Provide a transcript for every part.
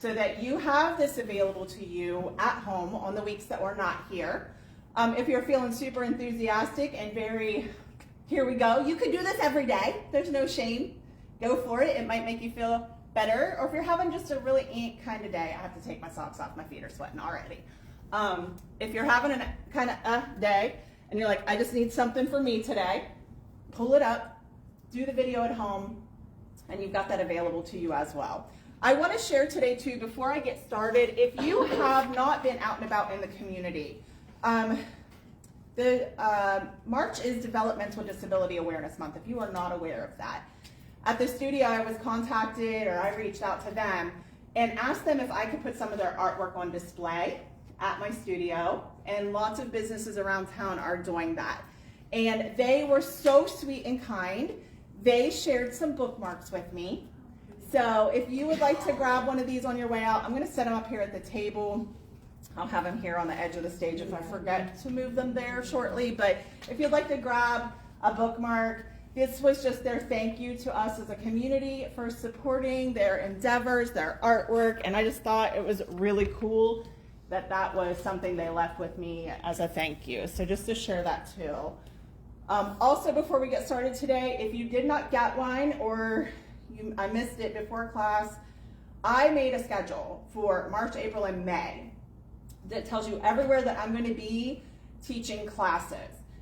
so that you have this available to you at home on the weeks that we're not here. If you're feeling super enthusiastic and very, here we go, you could do this every day. There's no shame. Go for it. It might make you feel better. Or if you're having just a really kind of day, I have to take my socks off. My feet are sweating already. If you're having a kind of day and you're like, I just need something for me today, pull it up, do the video at home, and you've got that available to you as well. I want to share today too, before I get started, if you have not been out and about in the community, March is Developmental Disability Awareness Month, if you are not aware of that. At the studio, I was contacted, or I reached out to them and asked them if I could put some of their artwork on display at my studio, and lots of businesses around town are doing that. And they were so sweet and kind. They shared some bookmarks with me. So if you would like to grab one of these on your way out, I'm going to set them up here at the table. I'll have them here on the edge of the stage if I forget to move them there shortly. But if you'd like to grab a bookmark, this was just their thank you to us as a community for supporting their endeavors, their artwork, and I just thought it was really cool that that was something they left with me as a thank you. So just to share that too. Also, before we get started today, if you did not get one or I missed it before class, I made a schedule for March, April, and May that tells you everywhere that I'm going to be teaching classes.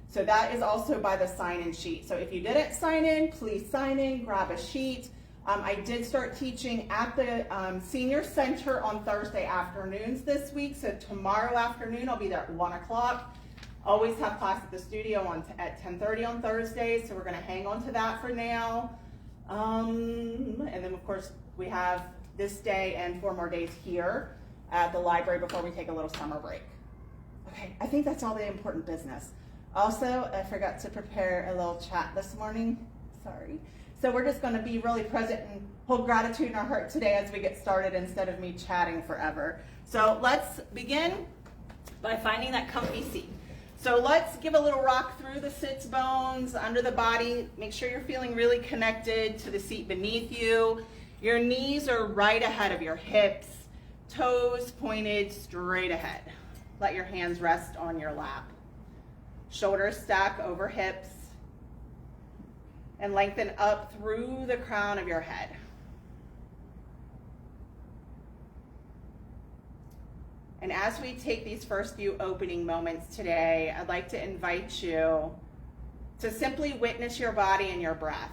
So that is also by the sign-in sheet. So if you didn't sign in, please sign in, grab a sheet. I did start teaching at the Senior Center on Thursday afternoons this week. So tomorrow afternoon, I'll be there at 1 o'clock. Always have class at the studio at 10:30 on Thursdays. So we're going to hang on to that for now. And then of course we have this day and 4 more days here at the library before we take a little summer break. Okay, I think that's all the important business. Also, I forgot to prepare a little chat this morning, sorry. So we're just gonna be really present and hold gratitude in our heart today as we get started instead of me chatting forever. So let's begin by finding that comfy seat. So let's give a little rock through the sits bones, under the body. Make sure you're feeling really connected to the seat beneath you. Your knees are right ahead of your hips, toes pointed straight ahead. Let your hands rest on your lap. Shoulders stack over hips and lengthen up through the crown of your head. And as we take these first few opening moments today, I'd like to invite you to simply witness your body and your breath.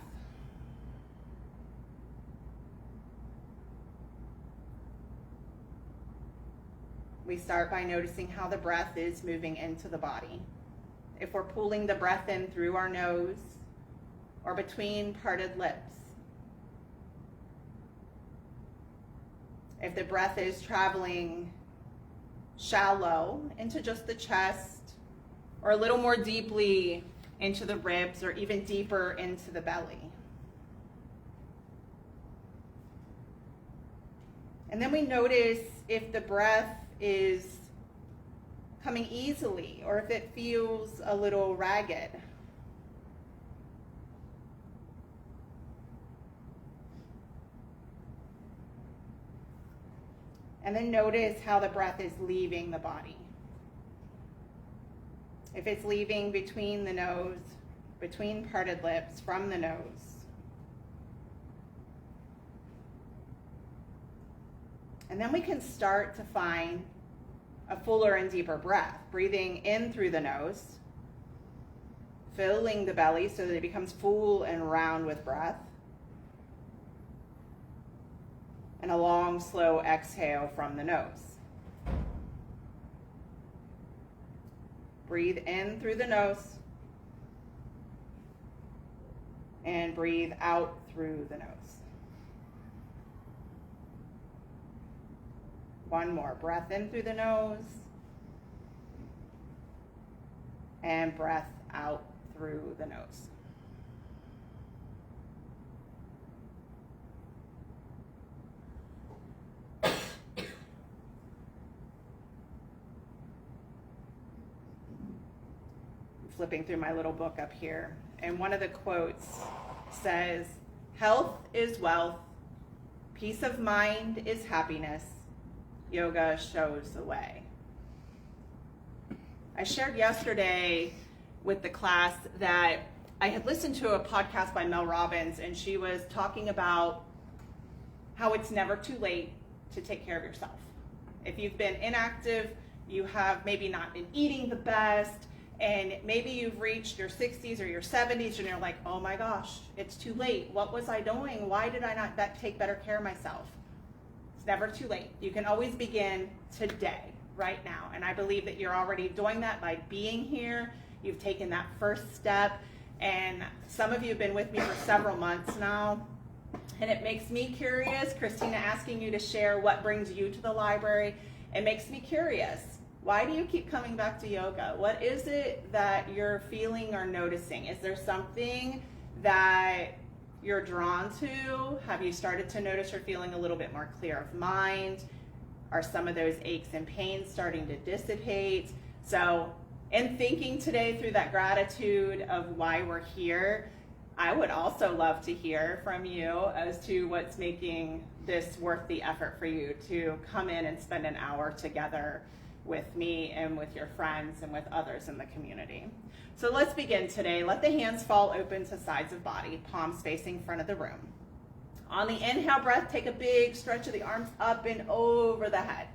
We start by noticing how the breath is moving into the body. If we're pulling the breath in through our nose or between parted lips. If the breath is traveling shallow into just the chest, or a little more deeply into the ribs, or even deeper into the belly. And then we notice if the breath is coming easily, or if it feels a little ragged. And then notice how the breath is leaving the body. If it's leaving between the nose, between parted lips, from the nose. And then we can start to find a fuller and deeper breath, breathing in through the nose, filling the belly so that it becomes full and round with breath. And a long, slow exhale from the nose. Breathe in through the nose and breathe out through the nose. One more. Breath in through the nose and breath out through the nose. Flipping through my little book up here, and one of the quotes says, "Health is wealth, Peace of mind is happiness. Yoga shows the way. I shared yesterday with the class that I had listened to a podcast by Mel Robbins, and she was talking about how it's never too late to take care of yourself. If you've been inactive, you have maybe not been eating the best, and maybe you've reached your 60s or your 70s and you're like, oh my gosh, it's too late. What was I doing? Why did I not take better care of myself? It's never too late. You can always begin today, right now. And I believe that you're already doing that by being here. You've taken that first step. And some of you have been with me for several months now. And it makes me curious, Christina asking you to share what brings you to the library. It makes me curious. Why do you keep coming back to yoga? What is it that you're feeling or noticing? Is there something that you're drawn to? Have you started to notice you're feeling a little bit more clear of mind? Are some of those aches and pains starting to dissipate? So in thinking today through that gratitude of why we're here, I would also love to hear from you as to what's making this worth the effort for you to come in and spend an hour together with me and with your friends and with others in the community. So let's begin today. Let the hands fall open to sides of body, palms facing front of the room. On the inhale breath, take a big stretch of the arms up and over the head.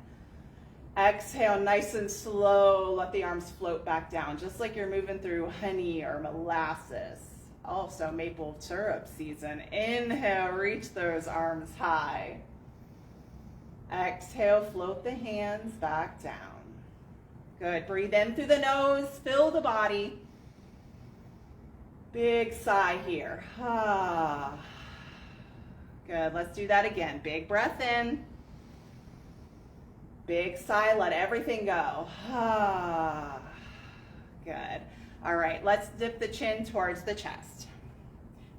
Exhale, nice and slow, let the arms float back down, just like you're moving through honey or molasses. Also maple syrup season. Inhale, reach those arms high. Exhale, float the hands back down. Good, breathe in through the nose, fill the body. Big sigh here. Ah. Good, let's do that again. Big breath in. Big sigh, let everything go. Ah. Good. All right, let's dip the chin towards the chest.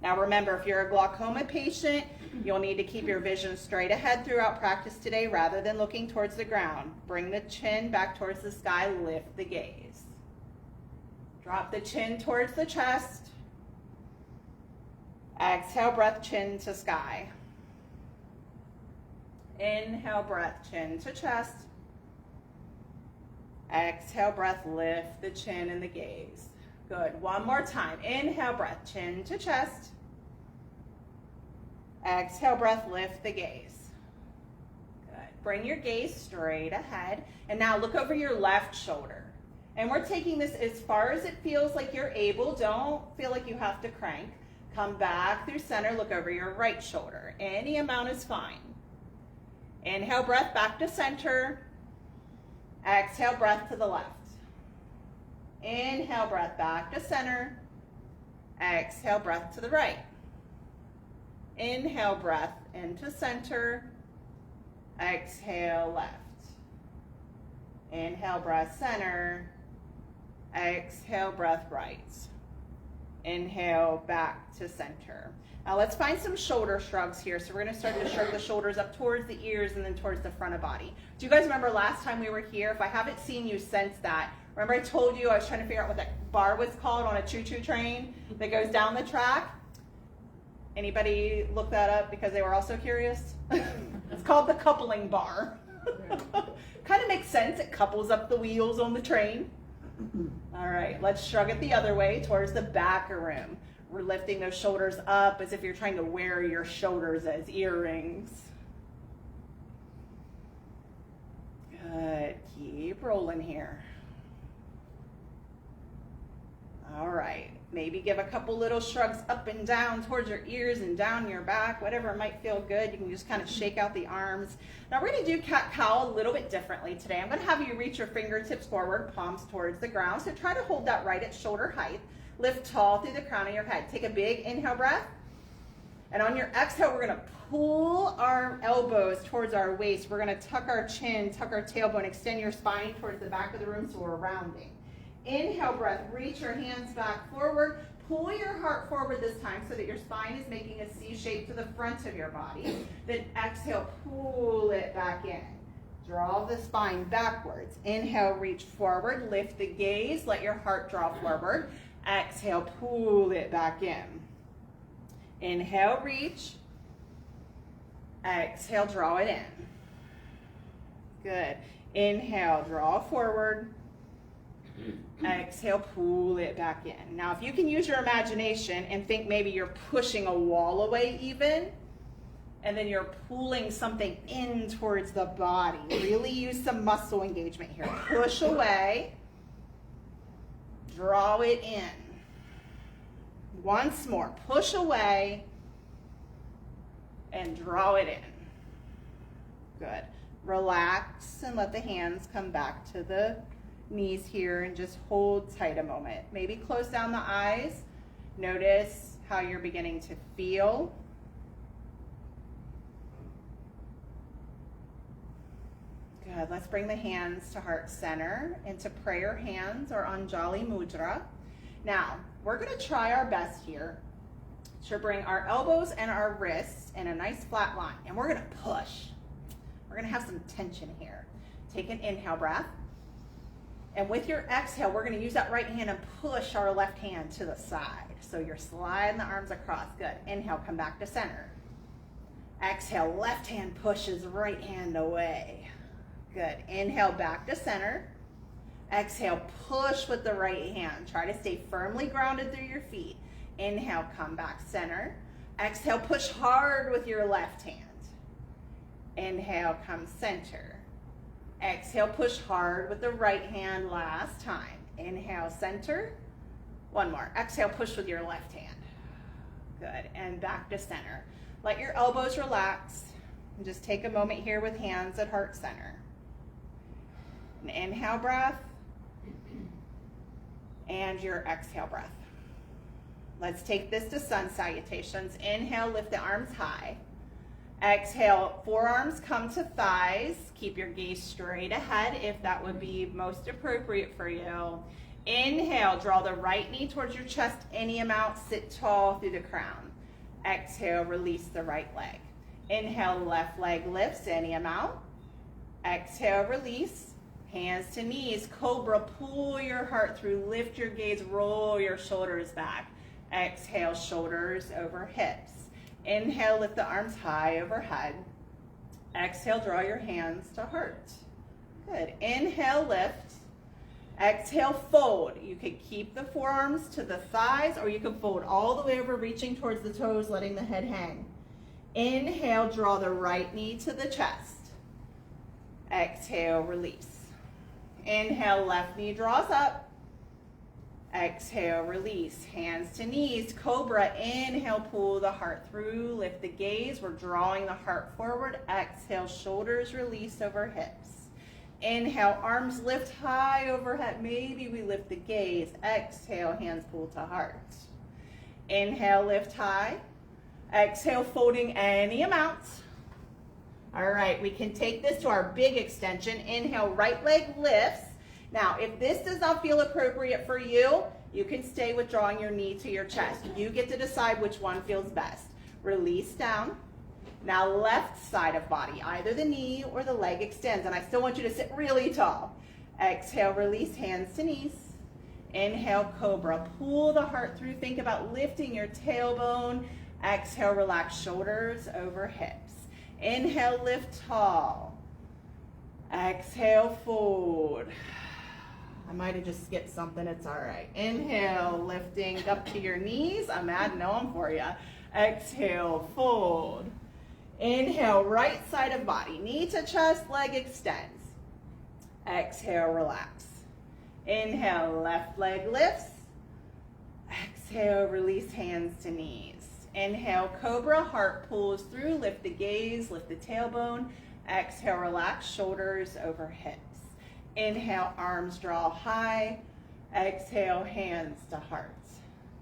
Now remember, if you're a glaucoma patient, you'll need to keep your vision straight ahead throughout practice today rather than looking towards the ground. Bring the chin back towards the sky, lift the gaze. Drop the chin towards the chest. Exhale, breath, chin to sky. Inhale, breath, chin to chest. Exhale, breath, lift the chin and the gaze. Good. One more time. Inhale, breath, chin to chest. Exhale, breath, lift the gaze. Good. Bring your gaze straight ahead. And now look over your left shoulder. And we're taking this as far as it feels like you're able. Don't feel like you have to crank. Come back through center. Look over your right shoulder. Any amount is fine. Inhale, breath, back to center. Exhale, breath to the left. Inhale, breath, back to center. Exhale, breath to the right. Inhale, breath into center. Exhale, left. Inhale, breath, center. Exhale, breath, right. Inhale, back to center. Now let's find some shoulder shrugs here. So we're going to start to shrug the shoulders up towards the ears and then towards the front of body. Do you guys remember last time we were here? If I haven't seen you since that, remember I told you I was trying to figure out what that bar was called on a choo-choo train that goes down the track? Anybody look that up because they were also curious? It's called the coupling bar. Kind of makes sense. It couples up the wheels on the train. All right, let's shrug it the other way towards the back of the room. We're lifting those shoulders up as if you're trying to wear your shoulders as earrings. Good. Keep rolling here. All right. Maybe give a couple little shrugs up and down towards your ears and down your back, whatever might feel good. You can just kind of shake out the arms. Now we're going to do cat-cow a little bit differently today. I'm going to have you reach your fingertips forward, palms towards the ground. So try to hold that right at shoulder height. Lift tall through the crown of your head. Take a big inhale breath. And on your exhale, we're going to pull our elbows towards our waist. We're going to tuck our chin, tuck our tailbone, extend your spine towards the back of the room so we're rounding. Inhale breath, reach your hands back forward. Pull your heart forward this time so that your spine is making a C shape to the front of your body. Then exhale, pull it back in. Draw the spine backwards. Inhale, reach forward, lift the gaze, let your heart draw forward. Exhale, pull it back in. Inhale, reach. Exhale, draw it in. Good. Inhale, draw forward. Exhale, pull it back in. Now, if you can use your imagination and think maybe you're pushing a wall away even, and then you're pulling something in towards the body. Really use some muscle engagement here. Push away, draw it in. Once more, push away and draw it in. Good. Relax and let the hands come back to the knees here and just hold tight a moment. Maybe close down the eyes. Notice how you're beginning to feel. Good. Let's bring the hands to heart center into prayer hands or Anjali Mudra. Now, we're going to try our best here to bring our elbows and our wrists in a nice flat line. And we're going to push. We're going to have some tension here. Take an inhale breath. And with your exhale, we're going to use that right hand and push our left hand to the side. So you're sliding the arms across. Good. Inhale, come back to center. Exhale, left hand pushes right hand away. Good. Inhale, back to center. Exhale, push with the right hand. Try to stay firmly grounded through your feet. Inhale, come back center. Exhale, push hard with your left hand. Inhale, come center. Exhale, push hard with the right hand last time. Inhale, center. One more. Exhale, push with your left hand. Good. And back to center. Let your elbows relax. And just take a moment here with hands at heart center. An inhale breath. And your exhale breath. Let's take this to sun salutations. Inhale, lift the arms high. Exhale, forearms come to thighs. Keep your gaze straight ahead if that would be most appropriate for you. Inhale, draw the right knee towards your chest any amount. Sit tall through the crown. Exhale, release the right leg. Inhale, left leg lifts any amount. Exhale, release. Hands to knees, cobra, pull your heart through, lift your gaze, roll your shoulders back. Exhale, shoulders over hips. Inhale, lift the arms high overhead. Exhale, draw your hands to heart. Good. Inhale, lift. Exhale, fold. You could keep the forearms to the thighs or you can fold all the way over, reaching towards the toes, letting the head hang. Inhale, draw the right knee to the chest. Exhale, release. Inhale, left knee draws up. Exhale, release. Hands to knees, cobra. Inhale, pull the heart through, lift the gaze. We're drawing the heart forward. Exhale, shoulders release over hips. Inhale, arms lift high overhead. Maybe we lift the gaze. Exhale, hands pull to heart. Inhale, lift high. Exhale, folding any amount. All right, we can take this to our big extension. Inhale, right leg lifts. Now, if this does not feel appropriate for you, you can stay with drawing your knee to your chest. You get to decide which one feels best. Release down. Now, left side of body, either the knee or the leg extends, and I still want you to sit really tall. Exhale, release, hands to knees. Inhale, cobra. Pull the heart through. Think about lifting your tailbone. Exhale, relax shoulders over hips. Inhale, lift tall. Exhale, fold. I might have just skipped something, it's all right. Inhale, lifting up to your knees. I'm adding on for you. Exhale, fold. Inhale, right side of body. Knee to chest, leg extends. Exhale, relax. Inhale, left leg lifts. Exhale, release hands to knees. Inhale, cobra, heart pulls through, lift the gaze, lift the tailbone. Exhale, relax, shoulders over hips. Inhale, arms draw high. Exhale, hands to heart.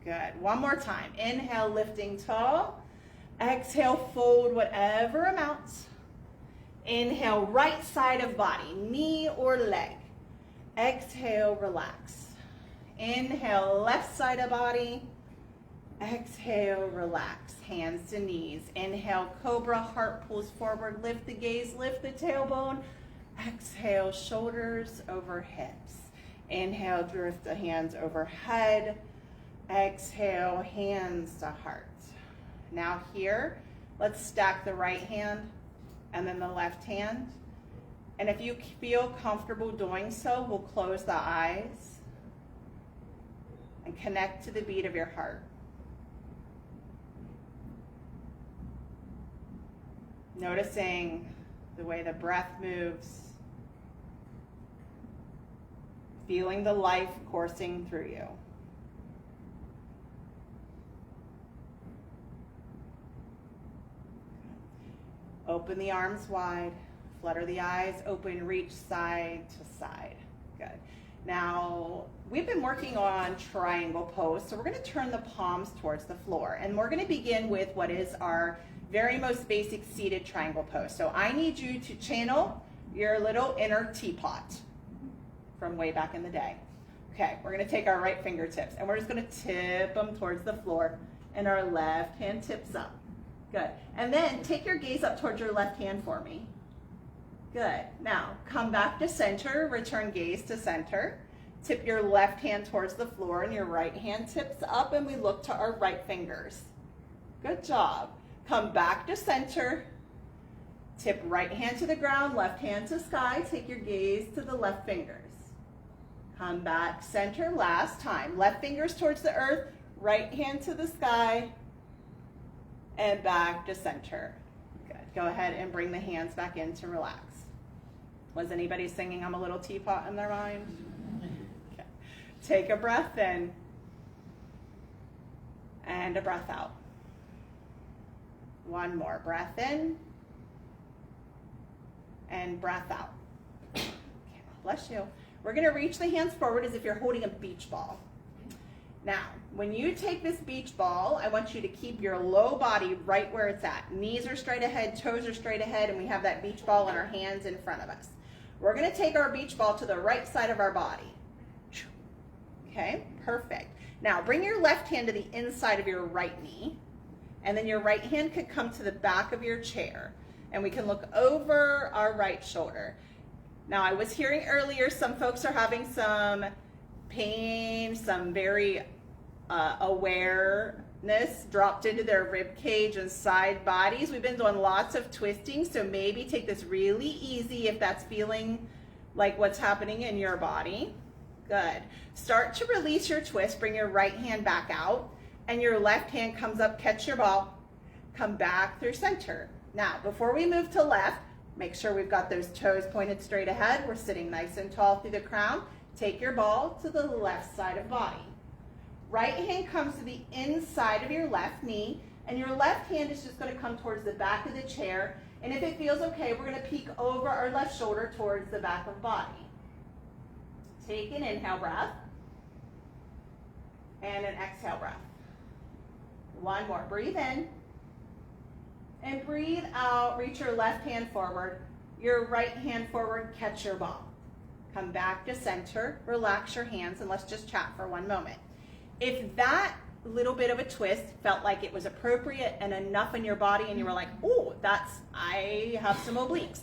Good. One more time. Inhale, lifting tall. Exhale, fold whatever amount. Inhale, right side of body, knee or leg. Exhale, relax. Inhale, left side of body. Exhale, relax, hands to knees. Inhale, cobra, heart pulls forward, lift the gaze, lift the tailbone. Exhale, shoulders over hips. Inhale, drift the hands overhead. Exhale, hands to heart. Now here, Let's stack the right hand and then the left hand. And if you feel comfortable doing so, we'll close the eyes and connect to the beat of your heart. Noticing the way the breath moves, feeling the life coursing through you. Open the arms wide, flutter the eyes open, reach side to side. Good. Now, we've been working on triangle pose, so we're going to turn the palms towards the floor, and we're going to begin with what is our very most basic seated triangle pose. So I need you to channel your little inner teapot from way back in the day. Okay, we're going to take our right fingertips, and we're just going to tip them towards the floor, and our left hand tips up. Good. And then take your gaze up towards your left hand for me. Good. Now, come back to center, return gaze to center. Tip your left hand towards the floor and your right hand tips up, and we look to our right fingers. Good job. Come back to center. Tip right hand to the ground, left hand to sky. Take your gaze to the left fingers. Come back center last time. Left fingers towards the earth, right hand to the sky, and back to center. Good. Go ahead and bring the hands back in to relax. Was anybody singing I'm a Little Teapot in their mind? Okay. Take a breath in and a breath out. One more breath in and breath out. Okay. Bless you. We're going to reach the hands forward as if you're holding a beach ball. Now, when you take this beach ball, I want you to keep your low body right where it's at. Knees are straight ahead, toes are straight ahead, and we have that beach ball in our hands in front of us. We're going to take our beach ball to the right side of our body. Okay, perfect. Now, bring your left hand to the inside of your right knee, and then your right hand could come to the back of your chair, and we can look over our right shoulder. Now, I was hearing earlier some folks are having some pain, some very awareness dropped into their rib cage and side bodies. We've been doing lots of twisting, so maybe take this really easy if that's feeling like what's happening in your body. Good. Start to release your twist. Bring your right hand back out, and your left hand comes up, catch your ball, come back through center. Now, before we move to left, make sure we've got those toes pointed straight ahead. We're sitting nice and tall through the crown. Take your ball to the left side of body. Right hand comes to the inside of your left knee, and your left hand is just going to come towards the back of the chair. And if it feels okay, we're going to peek over our left shoulder towards the back of body. Take an inhale breath and an exhale breath. One more. Breathe in and breathe out. Reach your left hand forward, your right hand forward, catch your ball. Come back to center, relax your hands, and let's just chat for one moment. If that little bit of a twist felt like it was appropriate and enough in your body and you were like, oh, I have some obliques.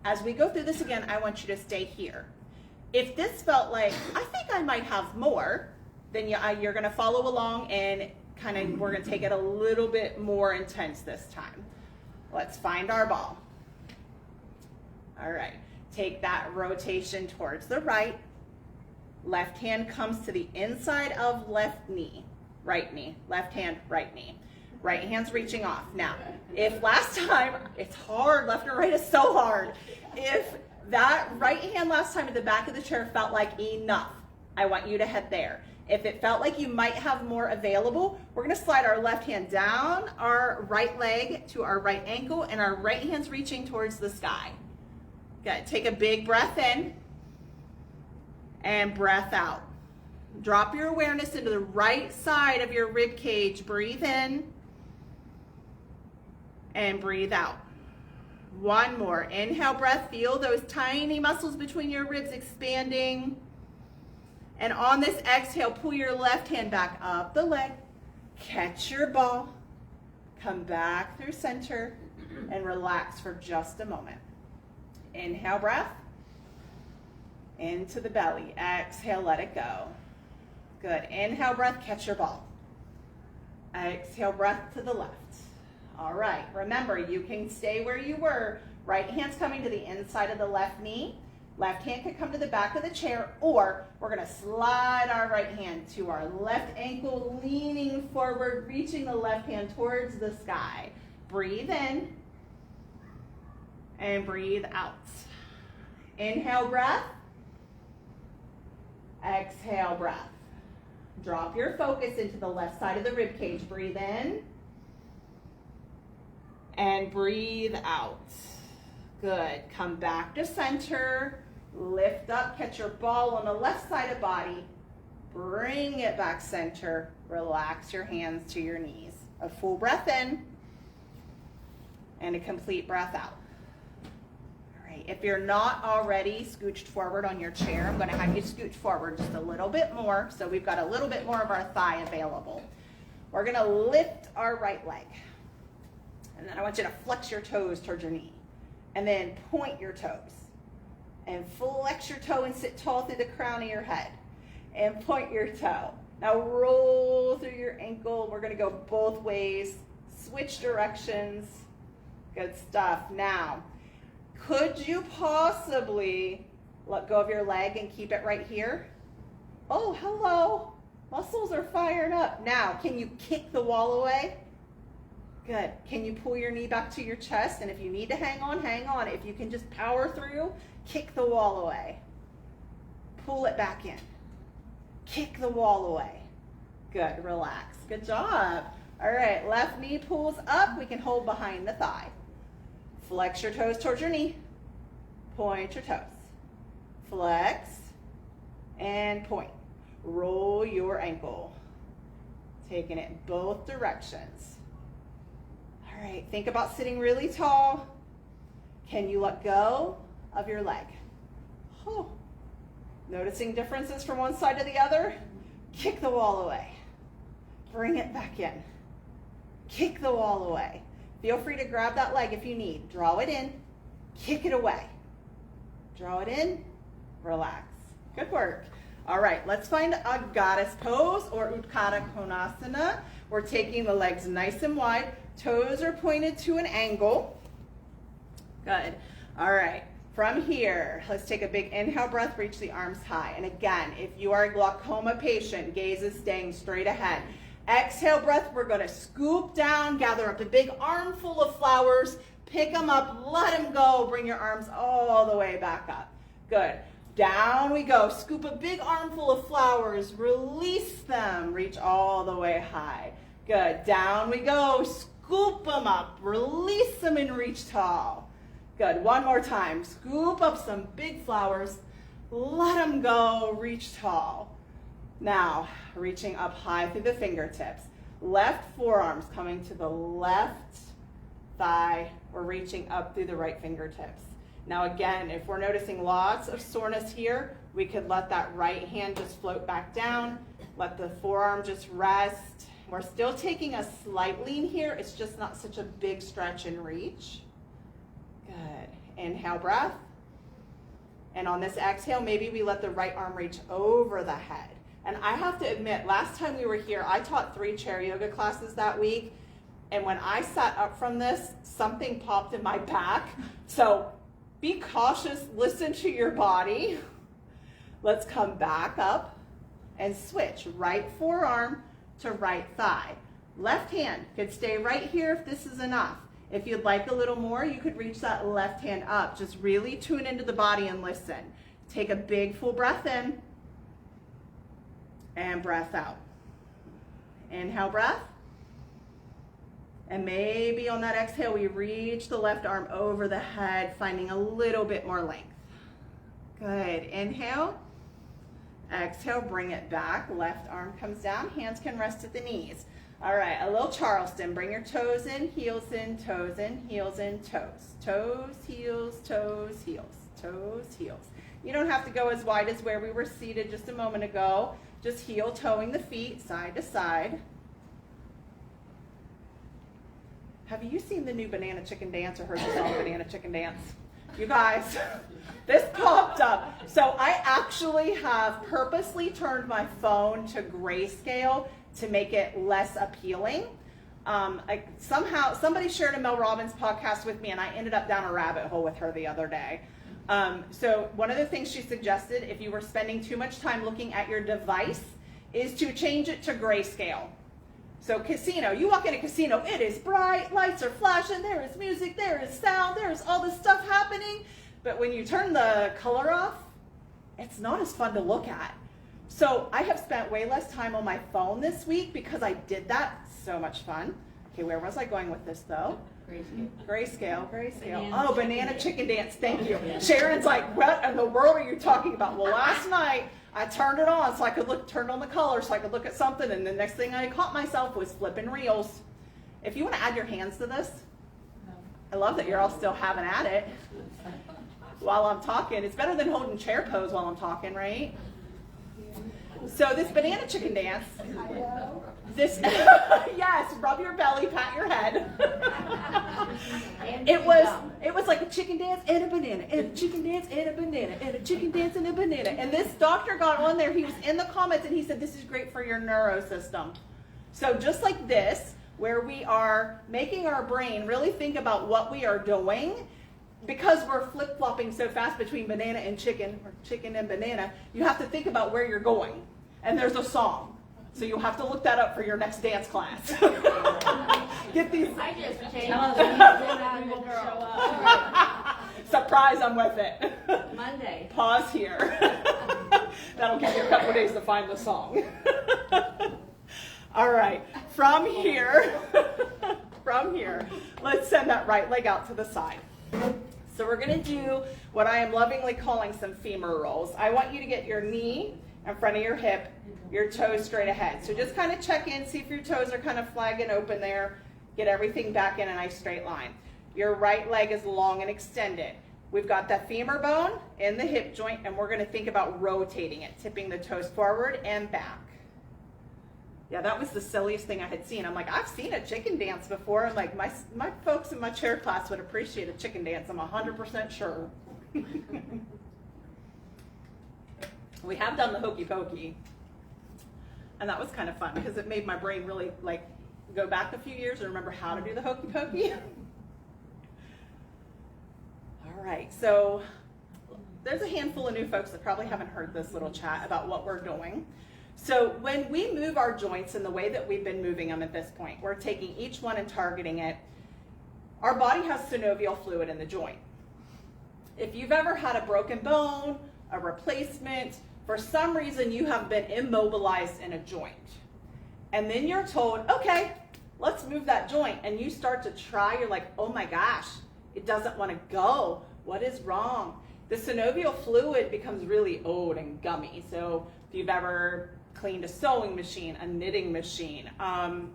As we go through this again, I want you to stay here. If this felt like, I think I might have more, then you're gonna follow along and we're gonna take it a little bit more intense this time. Let's find our ball. All right. Take that rotation towards the right. Left hand comes to the inside of left knee. Right knee. Left hand, right knee. Right hand's reaching off. Now, if last time, it's hard, left and right is so hard. If that right hand last time at the back of the chair felt like enough, I want you to head there. If it felt like you might have more available, we're going to slide our left hand down our right leg to our right ankle, and our right hand's reaching towards the sky. Good. Take a big breath in and breath out. Drop your awareness into the right side of your rib cage. Breathe in and breathe out. One more. Inhale breath. Feel those tiny muscles between your ribs expanding. And on this exhale, pull your left hand back up the leg. Catch your ball. Come back through center and relax for just a moment. Inhale breath into the belly. Exhale, let it go. Good. Inhale breath, catch your ball. Exhale breath to the left. All right, remember, you can stay where you were. Right hand's coming to the inside of the left knee. Left hand can come to the back of the chair, or we're gonna slide our right hand to our left ankle, leaning forward, reaching the left hand towards the sky. Breathe in and breathe out. Inhale, breath. Exhale, breath. Drop your focus into the left side of the rib cage. Breathe in and breathe out. Good. Come back to center. Lift up, catch your ball on the left side of body. Bring it back center. Relax your hands to your knees. A full breath in and a complete breath out. All right, if you're not already scooched forward on your chair, I'm going to have you scooch forward just a little bit more so we've got a little bit more of our thigh available. We're going to lift our right leg. And then I want you to flex your toes towards your knee. And then point your toes. And flex your toe and sit tall through the crown of your head. And point your toe. Now roll through your ankle. We're going to go both ways. Switch directions. Good stuff. Now, could you possibly let go of your leg and keep it right here? Oh, hello. Muscles are fired up. Now, can you kick the wall away? Good. Can you pull your knee back to your chest? And if you need to hang on, hang on. If you can just power through, kick the wall away. Pull it back in. Kick the wall away. Good. Relax. Good job. All right. Left knee pulls up. We can hold behind the thigh. Flex your toes towards your knee. Point your toes. Flex and point. Roll your ankle. Taking it both directions. All right, think about sitting really tall. Can you let go of your leg? Oh. Noticing differences from one side to the other? Kick the wall away. Bring it back in. Kick the wall away. Feel free to grab that leg if you need. Draw it in. Kick it away. Draw it in. Relax. Good work. All right, let's find a goddess pose or Utthana Konasana. We're taking the legs nice and wide. Toes are pointed to an angle. Good. All right. From here, let's take a big inhale breath, reach the arms high. And again, if you are a glaucoma patient, gaze is staying straight ahead. Exhale breath, we're going to scoop down, gather up a big armful of flowers, pick them up, let them go, bring your arms all the way back up. Good. Down we go. Scoop a big armful of flowers, release them, reach all the way high. Good. Down we go. Scoop them up, release them and reach tall. Good. One more time. Scoop up some big flowers, let them go, reach tall. Now, reaching up high through the fingertips. Left forearms coming to the left thigh. We're reaching up through the right fingertips. Now again, if we're noticing lots of soreness here, we could let that right hand just float back down. Let the forearm just rest. We're still taking a slight lean here. It's just not such a big stretch and reach. Good. Inhale, breath. And on this exhale, maybe we let the right arm reach over the head. And I have to admit, last time we were here, I taught 3 chair yoga classes that week. And when I sat up from this, something popped in my back. So be cautious, listen to your body. Let's come back up and switch. Right forearm to right thigh. Left hand could stay right here if this is enough. If you'd like a little more, you could reach that left hand up. Just really tune into the body and listen. Take a big full breath in and breath out. Inhale, breath. And maybe on that exhale, we reach the left arm over the head, finding a little bit more length. Good. Inhale. Exhale, bring it back. Left arm comes down. Hands can rest at the knees. All right, a little Charleston. Bring your toes in, heels in, toes in, heels in, toes. Toes, heels, toes, heels, toes, heels. You don't have to go as wide as where we were seated just a moment ago. Just heel toeing the feet side to side. Have you seen the new Banana Chicken Dance or heard the song Banana Chicken Dance? You guys, this popped up. So I actually have purposely turned my phone to grayscale to make it less appealing. Like somehow somebody shared a Mel Robbins podcast with me, and I ended up down a rabbit hole with her the other day. So one of the things she suggested, if you were spending too much time looking at your device, is to change it to grayscale. So casino, you walk in a casino, it is bright, lights are flashing, there is music, there is sound, there is all this stuff happening. But when you turn the color off, it's not as fun to look at. So I have spent way less time on my phone this week because I did that. So much fun. Okay, where was I going with this though? Grayscale. Oh, banana chicken dance. Thank you. Sharon's like, what in the world are you talking about? Well, last night I turned it on so I could turned on the color so I could look at something, and the next thing I caught myself was flipping reels. If you want to add your hands to this, I love that you're all still having at it while I'm talking. It's better than holding chair pose while I'm talking, right? So this banana chicken dance, this, yes, rub your belly, pat your head. It was like a chicken dance and a banana, and a chicken dance and a banana, and a chicken dance and a banana. And this doctor got on there, he was in the comments, and he said, this is great for your neurosystem. So just like this, where we are making our brain really think about what we are doing, because we're flip-flopping so fast between banana and chicken, or chicken and banana, you have to think about where you're going. And there's a song. So you'll have to look that up for your next dance class. Get these. I just changed. Surprise, I'm with it. Monday. Pause here. That'll give you a couple of days to find the song. All right. From here, let's send that right leg out to the side. So we're going to do what I am lovingly calling some femur rolls. I want you to get your knee in front of your hip, your toes straight ahead. So just kind of check in, see if your toes are kind of flagging open there. Get everything back in a nice straight line. Your right leg is long and extended. We've got that femur bone in the hip joint, and we're going to think about rotating it, tipping the toes forward and back. Yeah, that was the silliest thing I had seen. I'm like, I've seen a chicken dance before. I'm like, my folks in my chair class would appreciate a chicken dance. I'm 100% sure. We have done the hokey pokey. And that was kind of fun because it made my brain really like go back a few years and remember how to do the hokey pokey. All right, so there's a handful of new folks that probably haven't heard this little chat about what we're doing. So when we move our joints in the way that we've been moving them at this point, we're taking each one and targeting it. Our body has synovial fluid in the joint. If you've ever had a broken bone, a replacement, for some reason you have been immobilized in a joint, and then you're told, okay, let's move that joint, and you start to try, you're like, oh my gosh, it doesn't want to go. What is wrong? The synovial fluid becomes really old and gummy. So if you've ever cleaned a sewing machine, a knitting machine,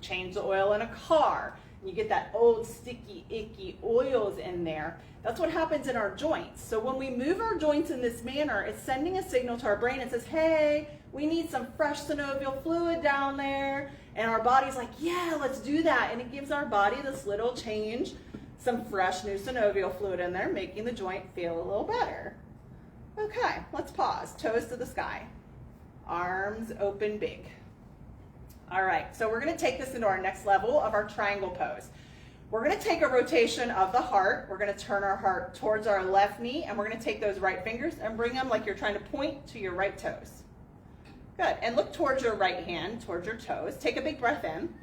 changed the oil in a car, you get that old sticky, icky oils in there. That's what happens in our joints. So when we move our joints in this manner, it's sending a signal to our brain and says, hey, we need some fresh synovial fluid down there. And our body's like, yeah, let's do that. And it gives our body this little change, some fresh new synovial fluid in there, making the joint feel a little better. Okay, let's pause. Toes to the sky. Arms open big. All right, so we're going to take this into our next level of our triangle pose. We're going to take a rotation of the heart. We're going to turn our heart towards our left knee, and we're going to take those right fingers and bring them like you're trying to point to your right toes. Good, and look towards your right hand, towards your toes. Take a big breath in.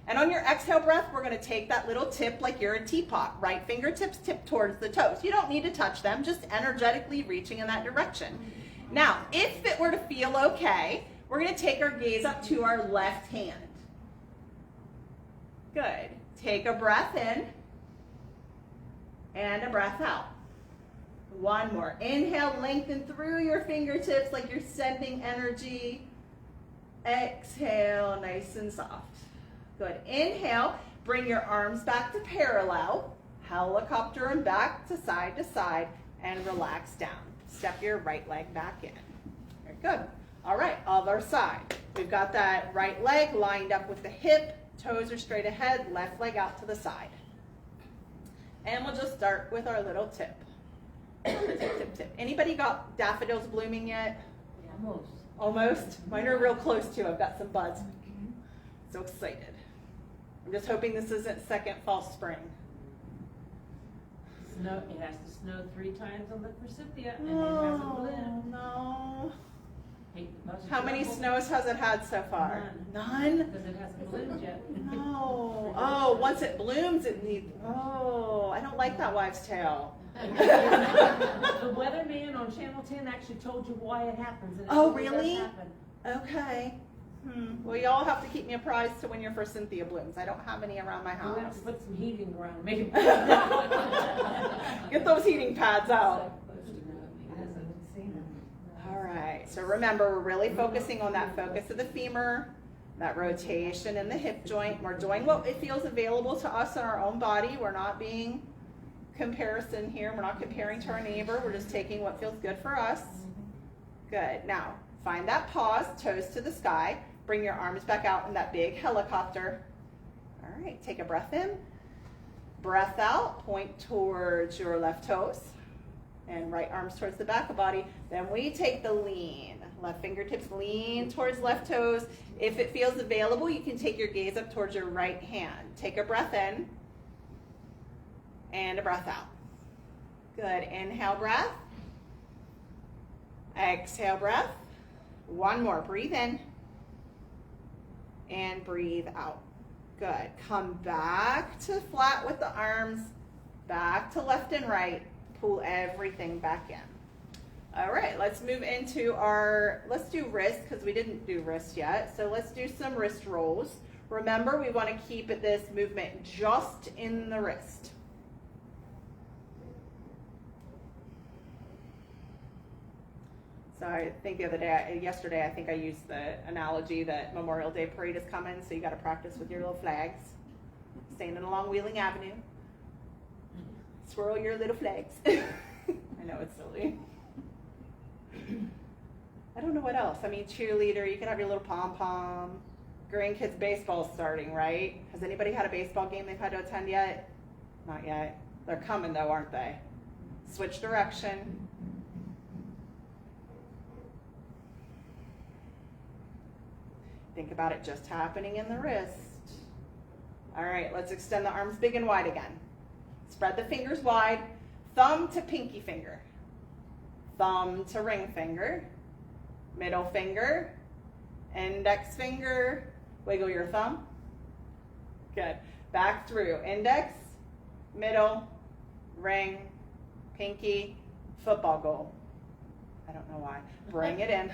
And on your exhale breath, we're going to take that little tip like you're a teapot. Right fingertips tip towards the toes. You don't need to touch them, just energetically reaching in that direction. Now, if it were to feel okay, we're going to take our gaze up to our left hand. Good. Take a breath in and a breath out. One more. Inhale, lengthen through your fingertips like you're sending energy. Exhale, nice and soft. Good. Inhale, bring your arms back to parallel. Helicopter them back to side, and relax down. Step your right leg back in. Very good. All right, other side. We've got that right leg lined up with the hip. Toes are straight ahead, left leg out to the side. And we'll just start with our little tip. Tip, tip, tip. Anybody got daffodils blooming yet? Almost. Almost? Mine are real close too. I've got some buds. So excited. I'm just hoping this isn't second false spring. Snow, it has to snow 3 times on the Forsythia, and it hasn't bloomed. No. Hate to bust How your many bubble. snows has it had so far? None. None? Because it hasn't bloomed yet. No. Oh, once it blooms, it needs. Oh, I don't like that wives' tale. The weatherman on Channel 10 actually told you why it happens. And it Oh, really really? does happen. Okay. Well, y'all have to keep me apprised to when your Forsythia blooms. I don't have any around my We have house. to put some heating around and make it. Get those heating pads out. It hasn't seen it. All right. So remember, we're really focusing on that focus of the femur, that rotation in the hip joint. We're doing what it feels available to us in our own body. We're not being comparison here. We're not comparing to our neighbor. We're just taking what feels good for us. Good. Now, find that pause, toes to the sky. Bring your arms back out in that big helicopter. All right, take a breath in. Breath out, point towards your left toes. And right arms towards the back of the body. Then we take the lean. Left fingertips lean towards left toes. If it feels available, you can take your gaze up towards your right hand. Take a breath in. And a breath out. Good. Inhale, breath. Exhale, breath. One more. Breathe in. And breathe out. Good. Come back to flat with the arms. Back to left and right. Pull everything back in. All right, let's move into let's do wrist because we didn't do wrist yet. So let's do some wrist rolls. Remember, we want to keep this movement just in the wrist. So I think yesterday, I think I used the analogy that Memorial Day parade is coming, so you got to practice with your little flags, standing along Wheeling Avenue. Swirl your little flags. I know it's silly. I don't know what else. I mean, cheerleader, you can have your little pom-pom. Grandkids baseball starting, right? Has anybody had a baseball game they've had to attend yet? Not yet. They're coming though, aren't they? Switch direction. Think about it just happening in the wrist. All right, let's extend the arms big and wide again. Spread the fingers wide, thumb to pinky finger, thumb to ring finger, middle finger, index finger, wiggle your thumb. Good. Back through, index, middle, ring, pinky, football goal. I don't know why. Bring it in.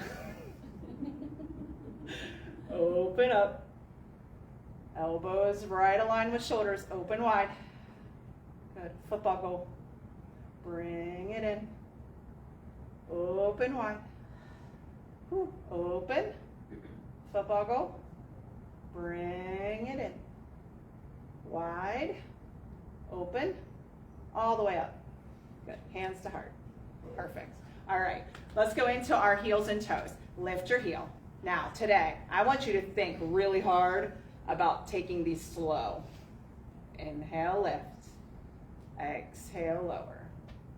Open up. Elbows right aligned with shoulders. Open wide. Good. Football goal. Bring it in. Open wide. Whew. Open. Football goal. Bring it in. Wide. Open. All the way up. Good. Hands to heart. Perfect. All right. Let's go into our heels and toes. Lift your heel. Now, today, I want you to think really hard about taking these slow. Inhale, lift. Exhale, lower.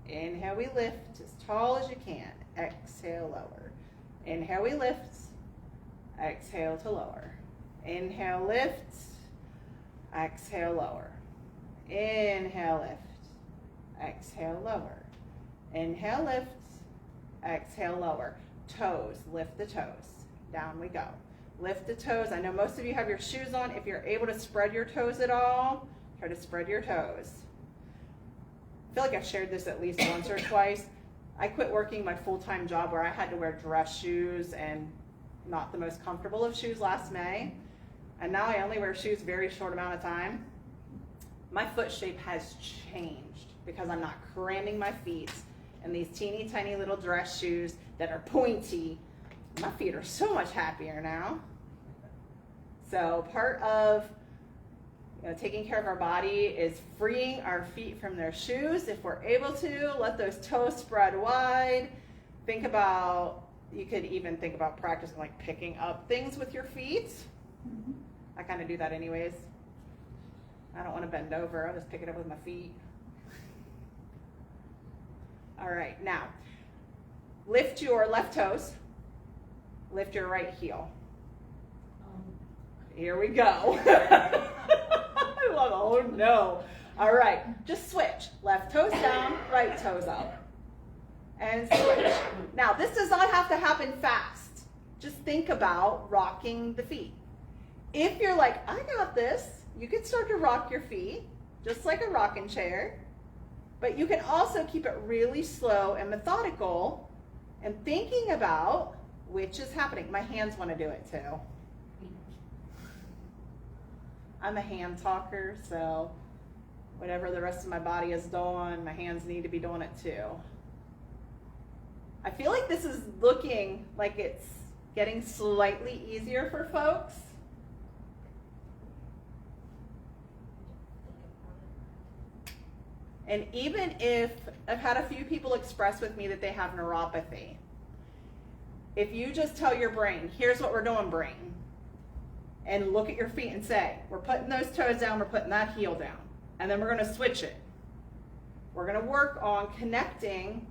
Inhale, we lift as tall as you can. Exhale, lower. Inhale, we lift. Exhale to lower. Inhale, lift. Exhale, lower. Inhale, lift. Exhale, lower. Inhale, lift. Exhale, lower. Toes, lift the toes. Down we go. Lift the toes. I know most of you have your shoes on. If you're able to spread your toes at all, try to spread your toes. I feel like I've shared this at least once or twice. I quit working my full-time job where I had to wear dress shoes and not the most comfortable of shoes last May. And now I only wear shoes a very short amount of time. My foot shape has changed because I'm not cramming my feet in these teeny tiny little dress shoes that are pointy. My feet are so much happier now. So part of taking care of our body is freeing our feet from their shoes. If we're able to, let those toes spread wide. Think about, you could even think about practicing like picking up things with your feet. I kind of do that anyways. I don't want to bend over. I'll just pick it up with my feet. All right, now lift your left toes. Lift your right heel. Here we go. Oh no. All right, just switch. Left toes down, right toes up. And switch. Now, this does not have to happen fast. Just think about rocking the feet. If you're like, I got this, you can start to rock your feet, just like a rocking chair. But you can also keep it really slow and methodical and thinking about which is happening. My hands want to do it too. I'm a hand talker, so whatever the rest of my body is doing, my hands need to be doing it too. I feel like this is looking like it's getting slightly easier for folks. And even if I've had a few people express with me that they have neuropathy, if you just tell your brain, here's what we're doing, brain, and look at your feet and say, we're putting those toes down, we're putting that heel down, and then we're going to switch it. We're going to work on connecting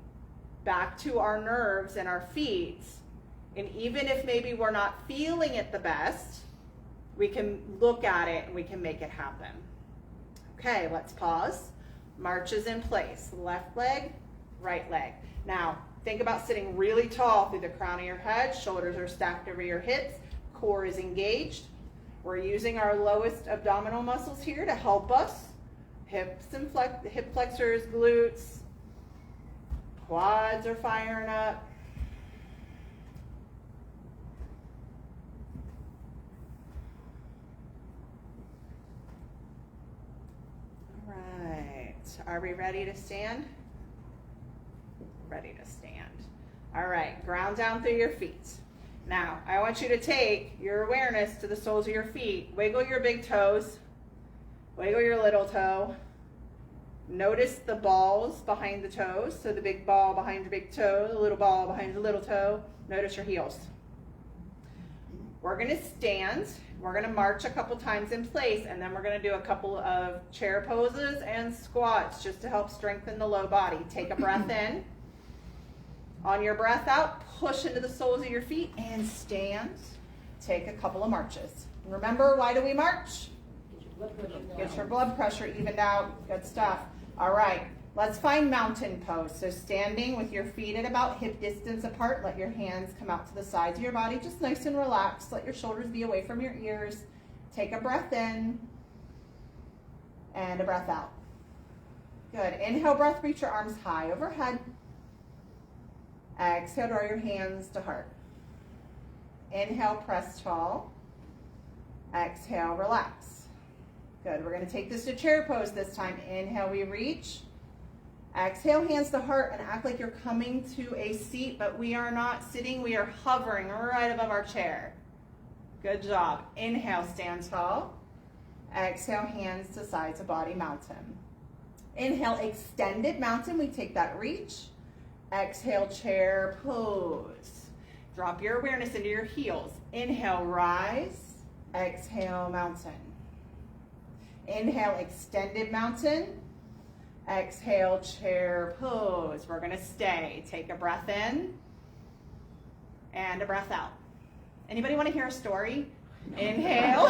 back to our nerves and our feet, and even if maybe we're not feeling it the best, we can look at it and we can make it happen. Okay, let's pause. Marches in place. Left leg, right leg. Now, think about sitting really tall through the crown of your head. Shoulders are stacked over your hips. Core is engaged. We're using our lowest abdominal muscles here to help us. Hips and hip flexors, glutes. Quads are firing up. All right. Are we ready to stand? Ready to stand. All right. Ground down through your feet. Now, I want you to take your awareness to the soles of your feet. Wiggle your big toes. Wiggle your little toe. Notice the balls behind the toes. So the big ball behind your big toe, the little ball behind your little toe. Notice your heels. We're going to stand. We're going to march a couple times in place, and then we're going to do a couple of chair poses and squats just to help strengthen the low body. Take a breath in. On your breath out, push into the soles of your feet and stand. Take a couple of marches. Remember, why do we march? Get your blood pressure evened out. Good stuff. All right, let's find mountain pose. So standing with your feet at about hip distance apart, let your hands come out to the sides of your body, just nice and relaxed. Let your shoulders be away from your ears. Take a breath in and a breath out. Good. Inhale, breath, reach your arms high overhead. Exhale, draw your hands to heart. Inhale, press tall. Exhale, relax. Good. We're going to take this to chair pose this time. Inhale, we reach. Exhale, hands to heart, and act like you're coming to a seat, but we are not sitting. We are hovering right above our chair. Good job. Inhale, stand tall. Exhale, hands to sides of body, mountain. Inhale, extended mountain. We take that reach. Exhale, chair pose. Drop your awareness into your heels. Inhale, rise. Exhale, mountain. Inhale, extended mountain. Exhale, chair pose. We're going to stay. Take a breath in and a breath out. Anybody want to hear a story? Inhale.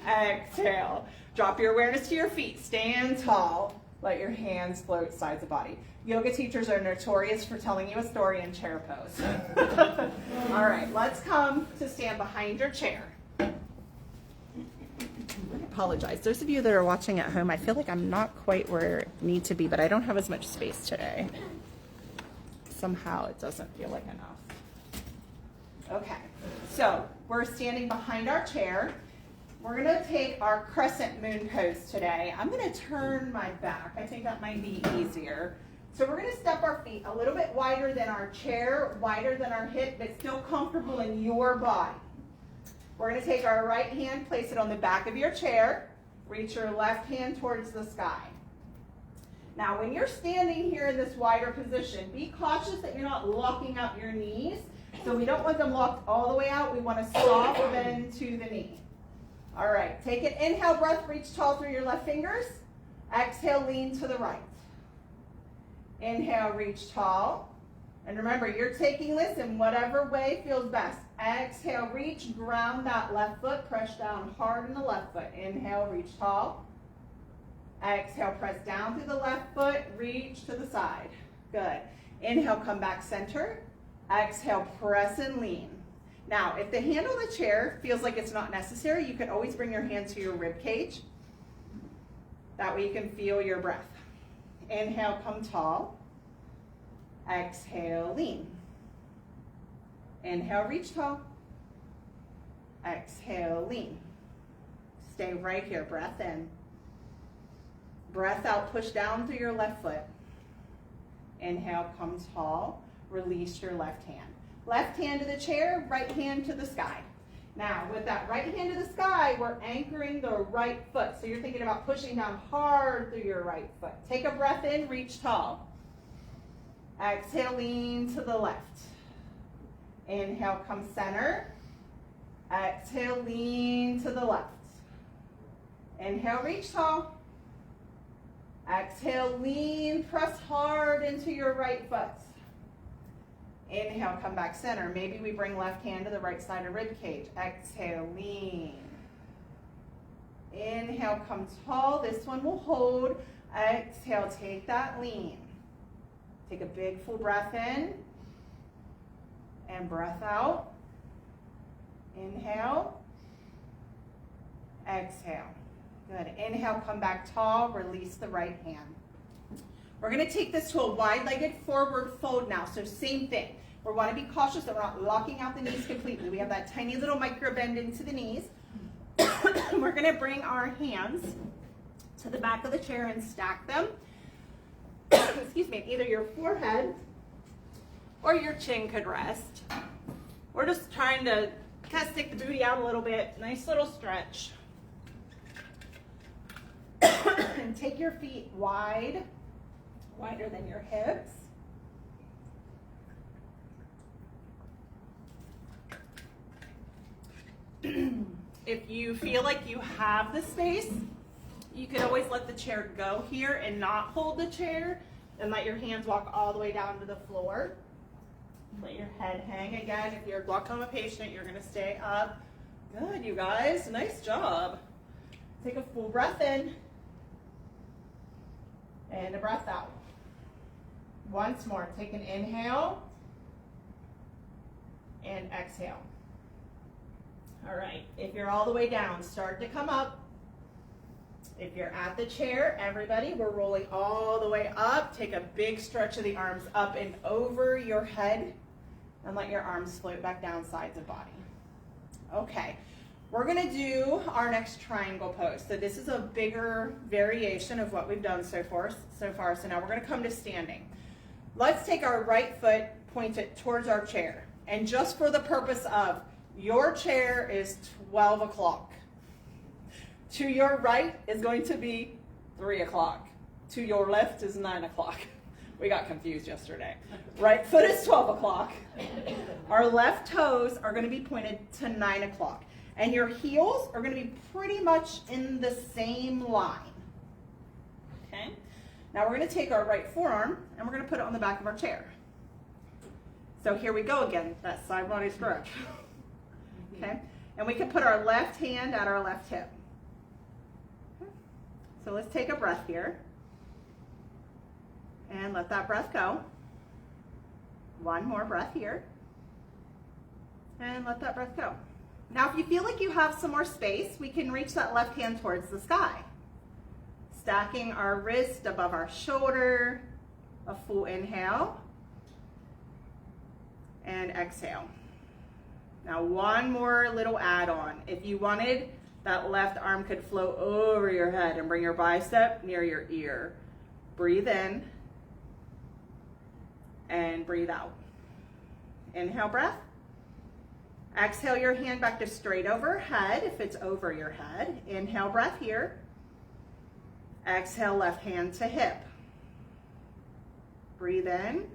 Exhale. Drop your awareness to your feet. Stand tall. Let your hands float sides of body. Yoga teachers are notorious for telling you a story in chair pose. All right, let's come to stand behind your chair. I apologize. Those of you that are watching at home, I feel like I'm not quite where I need to be, but I don't have as much space today. Somehow it doesn't feel like enough. Okay, so we're standing behind our chair. We're going to take our crescent moon pose today. I'm going to turn my back. I think that might be easier. So we're going to step our feet a little bit wider than our chair, wider than our hip, but still comfortable in your body. We're going to take our right hand, place it on the back of your chair. Reach your left hand towards the sky. Now, when you're standing here in this wider position, be cautious that you're not locking up your knees. So we don't want them locked all the way out. We want to soften to the knee. All right, take an inhale breath, reach tall through your left fingers. Exhale, lean to the right. Inhale, reach tall. And remember, you're taking this in whatever way feels best. Exhale, reach, ground that left foot, press down hard in the left foot. Inhale, reach tall. Exhale, press down through the left foot, reach to the side. Good. Inhale, come back center. Exhale, press and lean. Now, if the handle of the chair feels like it's not necessary, you can always bring your hand to your rib cage. That way you can feel your breath. Inhale, come tall. Exhale, lean. Inhale, reach tall. Exhale, lean. Stay right here, breath in. Breath out, push down through your left foot. Inhale, come tall, release your left hand. Left hand to the chair, right hand to the sky. Now, with that right hand to the sky, we're anchoring the right foot. So you're thinking about pushing down hard through your right foot. Take a breath in, reach tall. Exhale, lean to the left. Inhale, come center. Exhale, lean to the left. Inhale, reach tall. Exhale, lean, press hard into your right foot. Inhale, come back center. Maybe we bring left hand to the right side of rib cage. Exhale, lean. Inhale, come tall. This one will hold. Exhale, take that lean. Take a big full breath in and breath out. Inhale. Exhale. Good. Inhale, come back tall. Release the right hand. We're going to take this to a wide-legged forward fold now. So same thing. We want to be cautious that we're not locking out the knees completely. We have that tiny little micro bend into the knees. We're going to bring our hands to the back of the chair and stack them. Excuse me, either your forehead or your chin could rest. We're just trying to kind of stick the booty out a little bit. Nice little stretch. And take your feet wide, wider than your hips. If you feel like you have the space, you could always let the chair go here and not hold the chair and let your hands walk all the way down to the floor. Let your head hang. Again, if you're a glaucoma patient, you're going to stay up. Good, you guys. Nice job. Take a full breath in and a breath out. Once more. Take an inhale and exhale. All right. If you're all the way down, start to come up. If you're at the chair, everybody, we're rolling all the way up. Take a big stretch of the arms up and over your head and let your arms float back down sides of body. Okay, we're gonna do our next triangle pose. So this is a bigger variation of what we've done so far. So now we're gonna come to standing. Let's take our right foot, point it towards our chair. And just for the purpose of, your chair is 12 o'clock. To your right is going to be 3 o'clock. To your left is 9 o'clock. We got confused yesterday. Right foot is 12 o'clock. Our left toes are going to be pointed to 9 o'clock. And your heels are going to be pretty much in the same line. Okay? Now we're going to take our right forearm and we're going to put it on the back of our chair. So here we go again, that side body stretch. Okay? And we can put our left hand at our left hip. So let's take a breath here and let that breath go. One more breath here and let that breath go. Now if you feel like you have some more space, we can reach that left hand towards the sky. Stacking our wrist above our shoulder, a full inhale and exhale. Now one more little add-on. If you wanted, that left arm could float over your head and bring your bicep near your ear. Breathe in and breathe out. Inhale, breath. Exhale your hand back to straight overhead if it's over your head. Inhale, breath here. Exhale, left hand to hip. Breathe in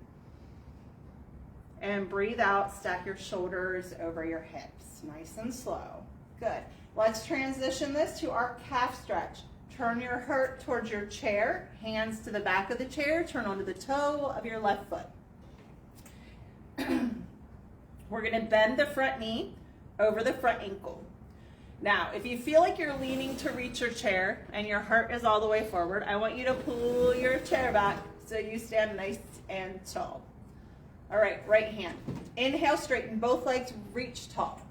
and breathe out. Stack your shoulders over your hips. Nice and slow. Good. Let's transition this to our calf stretch. Turn your heart towards your chair, hands to the back of the chair, turn onto the toe of your left foot. We're gonna bend the front knee over the front ankle. Now, if you feel like you're leaning to reach your chair and your heart is all the way forward, I want you to pull your chair back so you stand nice and tall. All right, right hand. Inhale, straighten both legs, reach tall.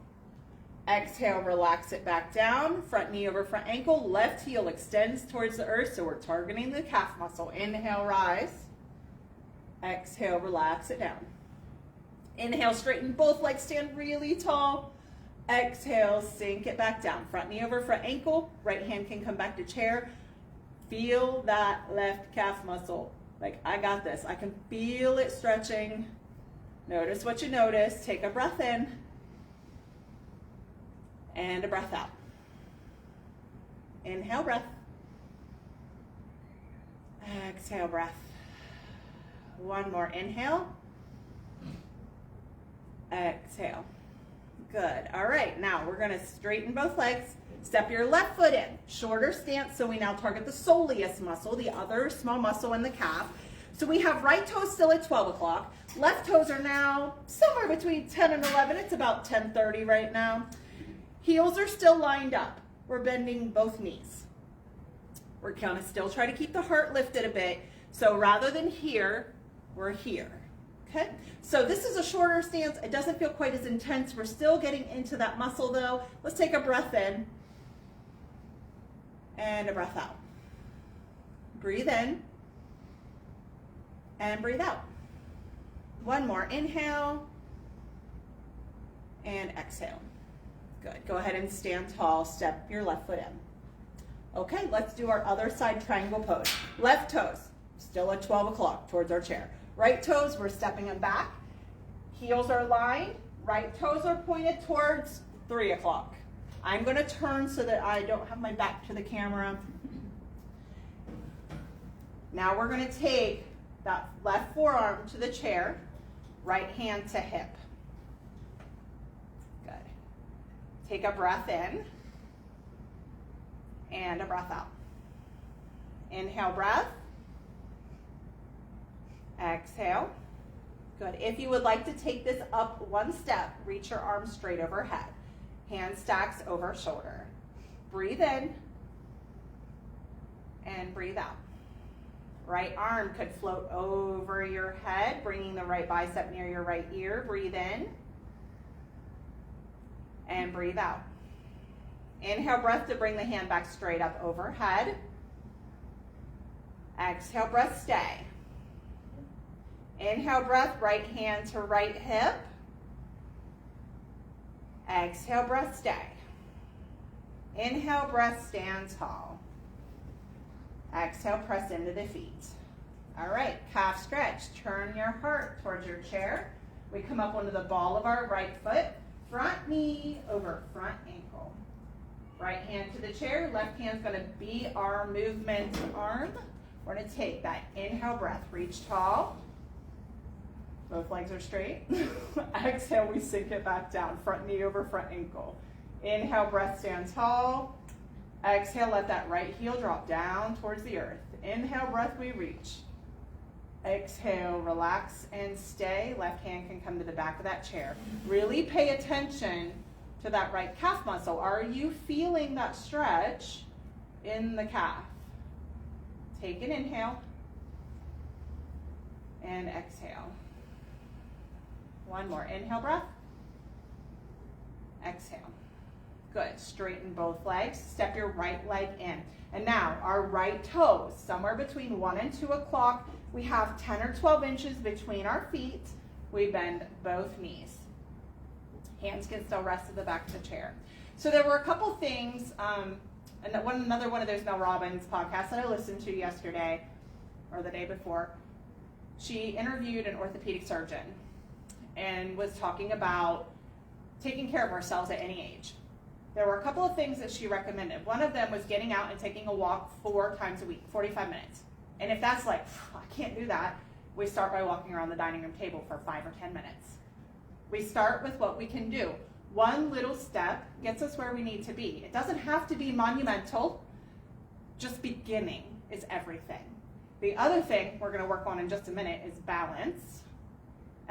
Exhale, relax it back down. Front knee over front ankle. Left heel extends towards the earth, so we're targeting the calf muscle. Inhale, rise. Exhale, relax it down. Inhale, straighten both legs, stand really tall. Exhale, sink it back down. Front knee over front ankle. Right hand can come back to chair. Feel that left calf muscle. Like, I got this. I can feel it stretching. Notice what you notice. Take a breath in. And a breath out. Inhale, breath. Exhale, breath. One more inhale. Exhale. Good. All right, now we're gonna straighten both legs. Step your left foot in. Shorter stance, so we now target the soleus muscle, the other small muscle in the calf. So we have right toes still at 12 o'clock. Left toes are now somewhere between 10 and 11. It's about 10:30 right now. Heels are still lined up. We're bending both knees. We're gonna still try to keep the heart lifted a bit. So rather than here, we're here. Okay? So this is a shorter stance. It doesn't feel quite as intense. We're still getting into that muscle though. Let's take a breath in and a breath out. Breathe in and breathe out. One more inhale and exhale. Good. Go ahead and stand tall. Step your left foot in. Okay, let's do our other side triangle pose. Left toes still at 12 o'clock towards our chair. Right toes, we're stepping them back. Heels are lined. Right toes are pointed towards 3 o'clock. I'm going to turn so that I don't have my back to the camera. Now we're going to take that left forearm to the chair, right hand to hip. Good. Take a breath in and a breath out. Inhale, breath. Exhale. Good. If you would like to take this up one step, reach your arms straight overhead. Hand stacks over shoulder. Breathe in and breathe out. Right arm could float over your head, bringing the right bicep near your right ear. Breathe in and breathe out. Inhale, breath to bring the hand back straight up overhead. Exhale, breath, stay. Inhale, breath, right hand to right hip. Exhale, breath, stay. Inhale, breath, stand tall. Exhale, press into the feet. All right, calf stretch. Turn your heart towards your chair. We come up onto the ball of our right foot. Front knee over front ankle. Right hand to the chair. Left hand's going to be our movement arm. We're going to take that inhale breath. Reach tall. Both legs are straight. Exhale, we sink it back down. Front knee over front ankle. Inhale, breath, stand tall. Exhale, let that right heel drop down towards the earth. Inhale, breath, we reach. Exhale, relax and stay. Left hand can come to the back of that chair. Really pay attention to that right calf muscle. Are you feeling that stretch in the calf? Take an inhale and exhale. One more. Inhale, breath. Exhale. Good. Straighten both legs. Step your right leg in. And now our right toes, somewhere between 1 and 2 o'clock. We have 10 or 12 inches between our feet. We bend both knees. Hands can still rest at the back of the chair. So there were a couple things, and another one of those Mel Robbins podcasts that I listened to yesterday or the day before. She interviewed an orthopedic surgeon and was talking about taking care of ourselves at any age. There were a couple of things that she recommended. One of them was getting out and taking a walk 4 times a week, 45 minutes. And if that's like, I can't do that, we start by walking around the dining room table for 5 or 10 minutes. We start with what we can do. One little step gets us where we need to be. It doesn't have to be monumental. Just beginning is everything. The other thing we're going to work on in just a minute is balance.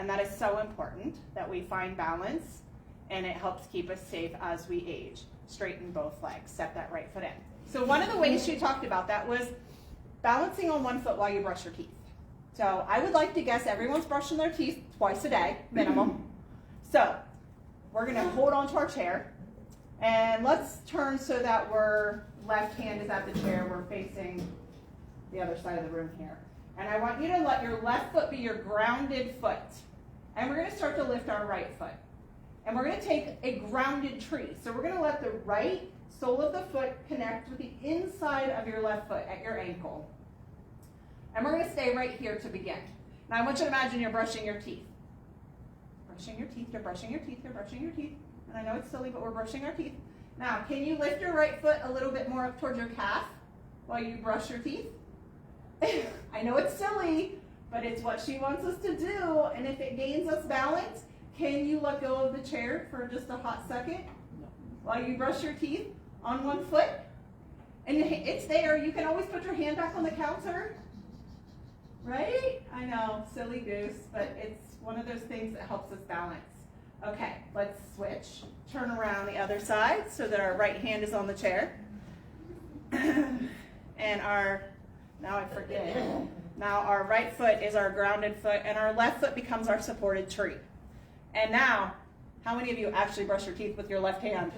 And that is so important that we find balance, and it helps keep us safe as we age. Straighten both legs, step that right foot in. So one of the ways she talked about that was balancing on one foot while you brush your teeth. So I would like to guess everyone's brushing their teeth twice a day, minimum. So we're gonna hold on to our chair, and let's turn so that we're left hand is at the chair, we're facing the other side of the room here. And I want you to let your left foot be your grounded foot. And we're gonna start to lift our right foot. And we're gonna take a grounded tree. So we're gonna let the right sole of the foot connect with the inside of your left foot at your ankle. And we're gonna stay right here to begin. Now I want you to imagine you're brushing your teeth. Brushing your teeth, you're brushing your teeth, you're brushing your teeth. And I know it's silly, but we're brushing our teeth. Now, can you lift your right foot a little bit more up towards your calf while you brush your teeth? I know it's silly, but it's what she wants us to do. And if it gains us balance, can you let go of the chair for just a hot second while you brush your teeth on one foot? And it's there. You can always put your hand back on the counter. Right? I know, silly goose, but it's one of those things that helps us balance. Okay, let's switch. Turn around the other side so that our right hand is on the chair. And now I forget. Now our right foot is our grounded foot, and our left foot becomes our supported tree. And now, how many of you actually brush your teeth with your left hand?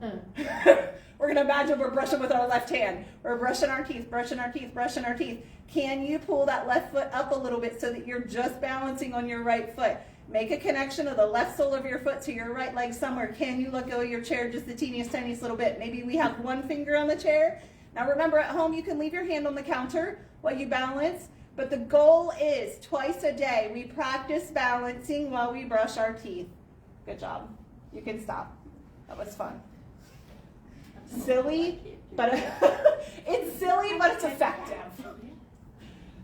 We're going to imagine we're brushing with our left hand. We're brushing our teeth, brushing our teeth, brushing our teeth. Can you pull that left foot up a little bit so that you're just balancing on your right foot? Make a connection of the left sole of your foot to your right leg somewhere. Can you let go of your chair just the teeniest, tiniest little bit? Maybe we have one finger on the chair. Now remember, at home you can leave your hand on the counter while you balance, but the goal is twice a day we practice balancing while we brush our teeth. Good job. You can stop. That was fun. Silly, but it's silly, but it's effective.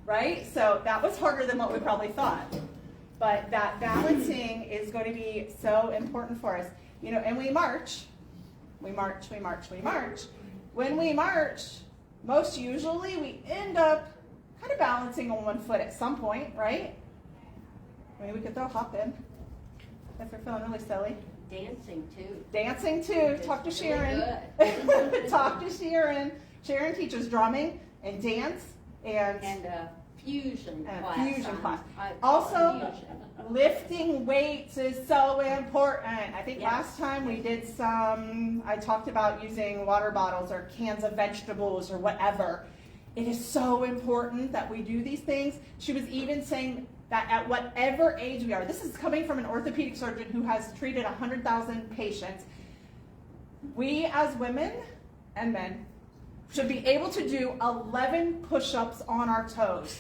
Right? So that was harder than what we probably thought. But that balancing is going to be so important for us. You know, and we march. We march, we march, we march. When we march, most usually we end up kind of balancing on one foot at some point, right? I mean, we could throw a hop in if we're feeling really silly. Dancing too. Dancing too. Talk to Sharon. Talk to Sharon. Sharon teaches drumming and dance and fusion class. Fusion class. Also, lifting weights is so important. I think last time we did I talked about using water bottles or cans of vegetables or whatever. It is so important that we do these things. She was even saying that at whatever age we are, this is coming from an orthopedic surgeon who has treated 100,000 patients, we as women and men should be able to do 11 push-ups on our toes.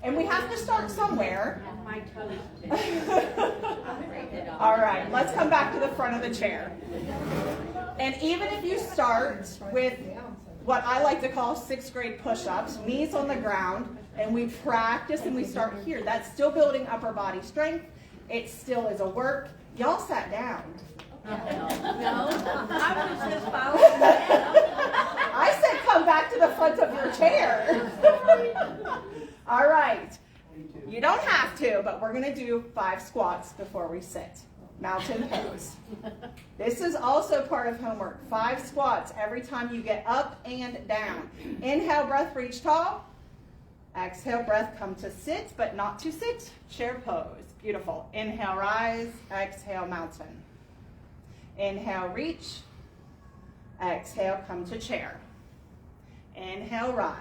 And we have to start somewhere. My toes too. All right, let's come back to the front of the chair. And even if you start with what I like to call 6th grade push-ups, knees on the ground, and we practice and we start here, that's still building upper body strength. It still is a work. Y'all sat down. No, I was just following that. I said come back to the front of your chair. All right. You don't have to, but we're going to do 5 squats before we sit. Mountain pose. This is also part of homework. 5 squats every time you get up and down. Inhale, breath, reach tall. Exhale, breath, come to sit, but not to sit. Chair pose. Beautiful. Inhale, rise. Exhale, mountain. Inhale, reach. Exhale, come to chair. Inhale, rise.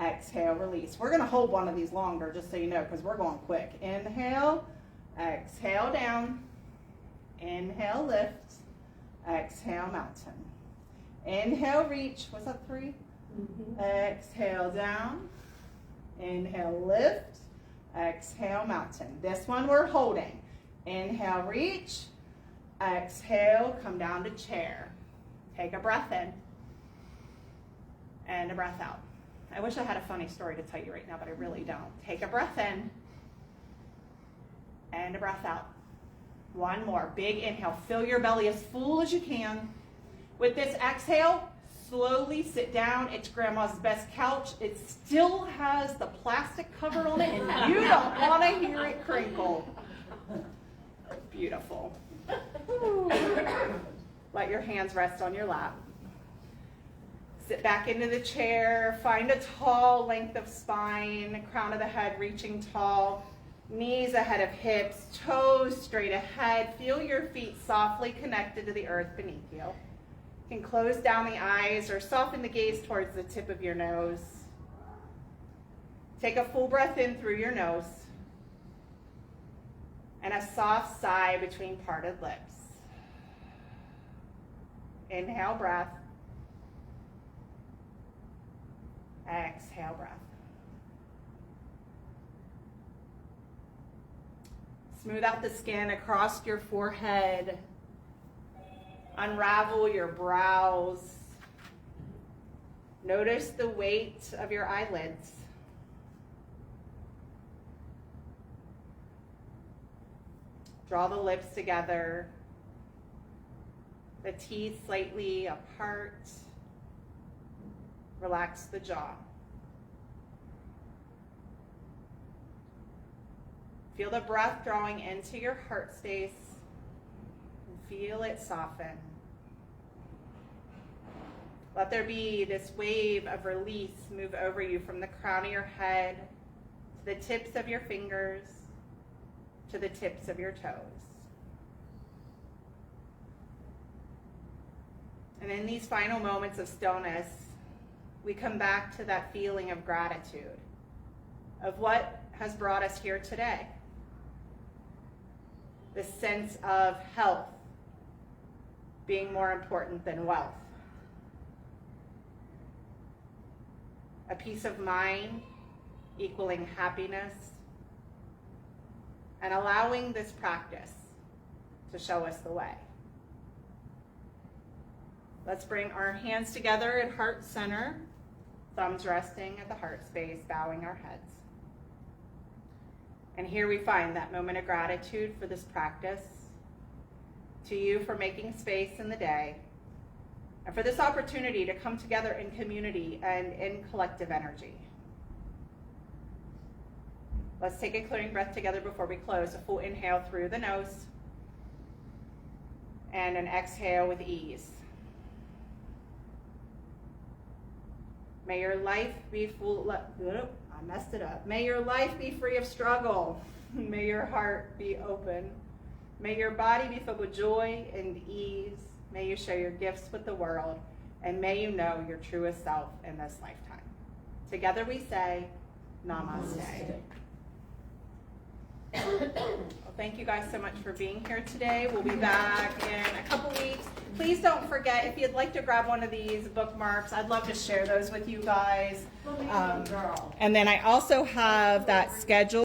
Exhale, release. We're going to hold one of these longer, just so you know, because we're going quick. Inhale, exhale, down. Inhale, lift. Exhale, mountain. Inhale, reach. Was that 3? Mm-hmm. Exhale, down. Inhale, lift. Exhale, mountain. This one we're holding. Inhale, reach. Exhale, come down to chair. Take a breath in. And a breath out. I wish I had a funny story to tell you right now, but I really don't. Take a breath in. And a breath out. One more. Big inhale. Fill your belly as full as you can. With this exhale, slowly sit down. It's grandma's best couch. It still has the plastic cover on it, and you don't want to hear it crinkle. Beautiful. Let your hands rest on your lap. Sit back into the chair. Find a tall length of spine, crown of the head reaching tall, knees ahead of hips, toes straight ahead. Feel your feet softly connected to the earth beneath you. You can close down the eyes or soften the gaze towards the tip of your nose. Take a full breath in through your nose and a soft sigh between parted lips. Inhale, breath. Exhale, breath. Smooth out the skin across your forehead. Unravel your brows. Notice the weight of your eyelids. Draw the lips together. The teeth slightly apart. Relax the jaw. Feel the breath drawing into your heart space. And feel it soften. Let there be this wave of release move over you from the crown of your head to the tips of your fingers to the tips of your toes. And in these final moments of stillness, we come back to that feeling of gratitude, of what has brought us here today. The sense of health being more important than wealth. A peace of mind equaling happiness, and allowing this practice to show us the way. Let's bring our hands together at heart center, thumbs resting at the heart space, bowing our heads. And here we find that moment of gratitude for this practice, to you for making space in the day, and for this opportunity to come together in community and in collective energy. Let's take a clearing breath together before we close. A full inhale through the nose, and an exhale with ease. May your life be full, I messed it up. May your life be free of struggle. May your heart be open. May your body be filled with joy and ease. May you share your gifts with the world. And may you know your truest self in this lifetime. Together we say, Namaste. Well, thank you guys so much for being here today. We'll be back in a couple weeks. Please don't forget, if you'd like to grab one of these bookmarks, I'd love to share those with you guys. And then I also have that schedule